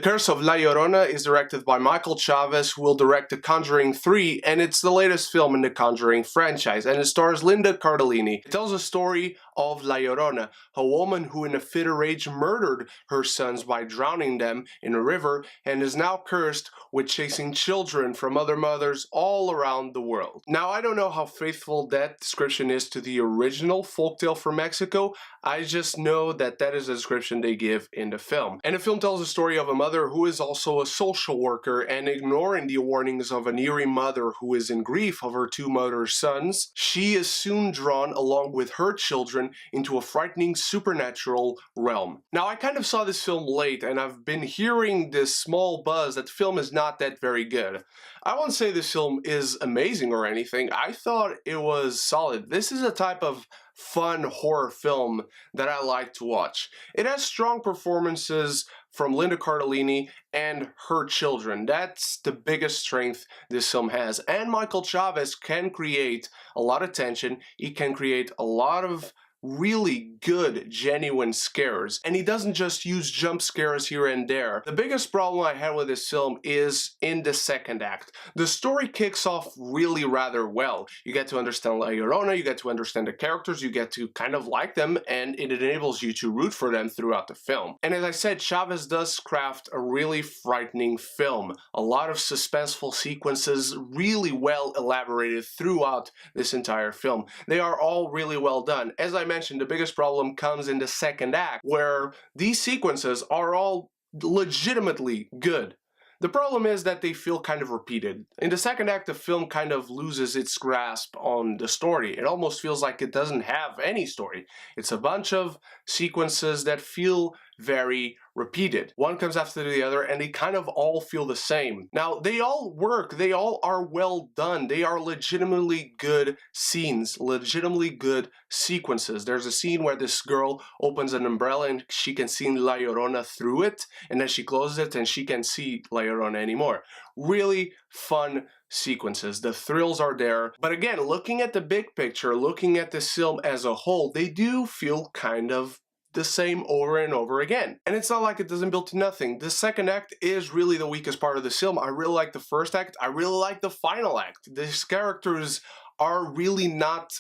The Curse of La Llorona is directed by Michael Chaves, who will direct The Conjuring 3, and it's the latest film in the Conjuring franchise, and it stars Linda Cardellini. It tells the story of La Llorona, a woman who in a fit of rage murdered her sons by drowning them in a river, and is now cursed with chasing children from other mothers all around the world. Now, I don't know how faithful that description is to the original folktale from Mexico. I just know that that is the description they give in the film. And the film tells the story of a mother who is also a social worker, and ignoring the warnings of an eerie mother who is in grief of her two murdered sons, she is soon drawn along with her children into a frightening supernatural realm. Now, I kind of saw this film late, and I've been hearing this small buzz that the film is not that very good. I won't say this film is amazing or anything. I thought it was solid. This is a type of fun horror film that I like to watch. It has strong performances from Linda Cardellini and her children. That's the biggest strength this film has. And Michael Chaves can create a lot of tension. He can create a lot of really good, genuine scares. And he doesn't just use jump scares here and there. The biggest problem I had with this film is in the second act. The story kicks off really rather well. You get to understand La Llorona, you get to understand the characters, you get to kind of like them, and it enables you to root for them throughout the film. And as I said, Chaves does craft a really frightening film. A lot of suspenseful sequences, really well elaborated throughout this entire film. They are all really well done. As I mentioned, the biggest problem comes in the second act, where these sequences are all legitimately good. The problem is that they feel kind of repeated. In the second act, the film kind of loses its grasp on the story. It almost feels like it doesn't have any story. It's a bunch of sequences that feel very repeated. One comes after the other, and they kind of all feel the same. Now, they all work. They all are well done. They are legitimately good scenes, legitimately good sequences. There's a scene where this girl opens an umbrella and she can see La Llorona through it, and then she closes it and she can't see La Llorona anymore. Really fun sequences. The thrills are there. But again, looking at the big picture, looking at this film as a whole, they do feel kind of the same over and over again. And it's not like it doesn't build to nothing. The second act is really the weakest part of this film. I really like the first act. I really like the final act. These characters are really not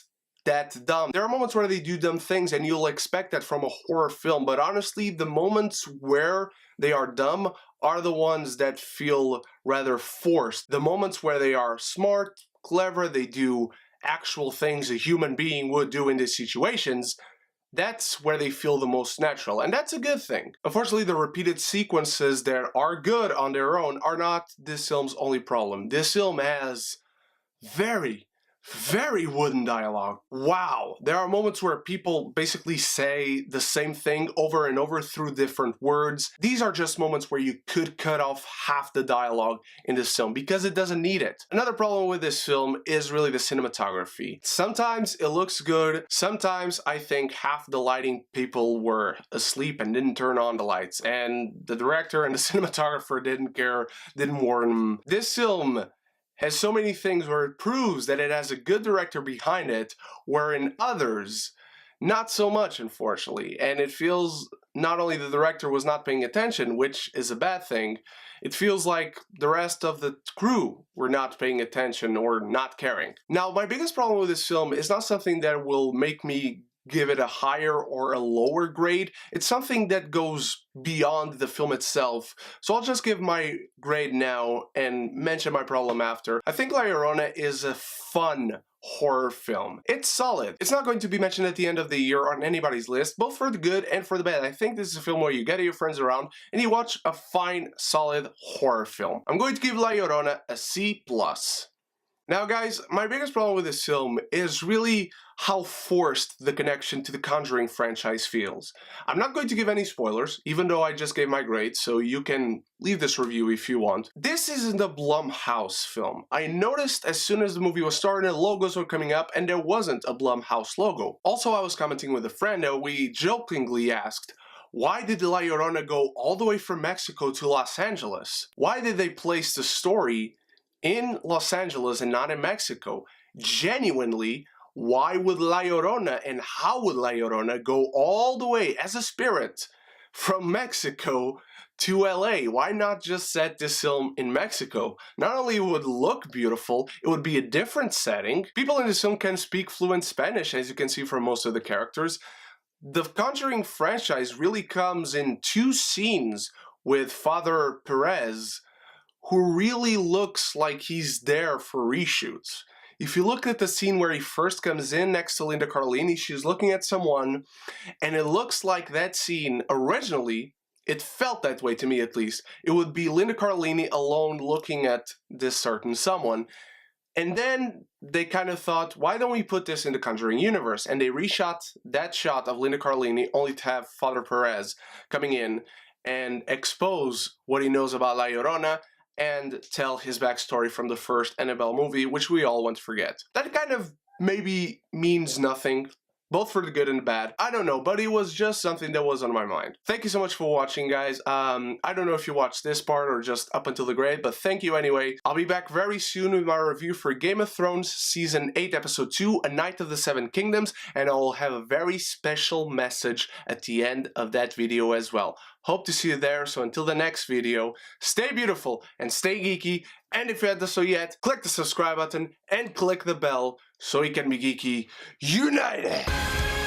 that dumb. There are moments where they do dumb things, and you'll expect that from a horror film, but honestly, the moments where they are dumb are the ones that feel rather forced. The moments where they are smart, clever, they do actual things a human being would do in these situations, that's where they feel the most natural, and that's a good thing. Unfortunately, the repeated sequences that are good on their own are not this film's only problem. This film has very wooden dialogue. Wow. There are moments where people basically say the same thing over and over through different words. These are just moments where you could cut off half the dialogue in this film because it doesn't need it. Another problem with this film is really the cinematography. Sometimes it looks good. Sometimes I think half the lighting people were asleep and didn't turn on the lights, and the director and the cinematographer didn't care, didn't warn them. This film has so many things where it proves that it has a good director behind it, where in others, not so much, unfortunately. And it feels not only the director was not paying attention, which is a bad thing, it feels like the rest of the crew were not paying attention or not caring. Now, my biggest problem with this film is not something that will make me give it a higher or a lower grade. It's something that goes beyond the film itself. So I'll just give my grade now and mention my problem after. I think La Llorona is a fun horror film. It's solid. It's not going to be mentioned at the end of the year on anybody's list, both for the good and for the bad. I think this is a film where you gather your friends around and you watch a fine, solid horror film. I'm going to give La Llorona a C+. Now guys, my biggest problem with this film is really how forced the connection to the Conjuring franchise feels. I'm not going to give any spoilers, even though I just gave my grade, so you can leave this review if you want. This isn't a Blumhouse film. I noticed as soon as the movie was starting, the logos were coming up and there wasn't a Blumhouse logo. Also, I was commenting with a friend and we jokingly asked, why did La Llorona go all the way from Mexico to Los Angeles? Why did they place the story in Los Angeles and not in Mexico? Genuinely, why would La Llorona and how would La Llorona go all the way as a spirit from Mexico to LA? Why not just set this film in Mexico? Not only would it look beautiful, it would be a different setting. People in this film can speak fluent Spanish, as you can see from most of the characters. The Conjuring franchise really comes in 2 scenes with Father Perez, who really looks like he's there for reshoots. If you look at the scene where he first comes in next to Linda Cardellini, she's looking at someone, and it looks like that scene originally, it felt that way to me at least, it would be Linda Cardellini alone looking at this certain someone. And then they kind of thought, why don't we put this in the Conjuring universe? And they reshot that shot of Linda Cardellini only to have Father Perez coming in and expose what he knows about La Llorona and tell his backstory from the first Annabelle movie, which we all want to forget. That kind of maybe means nothing, both for the good and the bad. I don't know, but it was just something that was on my mind. Thank you so much for watching, guys. I don't know if you watched this part or just up until the grade, but thank you anyway. I'll be back very soon with my review for Game of Thrones Season 8, Episode 2, A Night of the Seven Kingdoms, and I'll have a very special message at the end of that video as well. Hope to see you there, so until the next video, stay beautiful and stay geeky, and if you haven't done so yet, click the subscribe button and click the bell so you can be geeky united!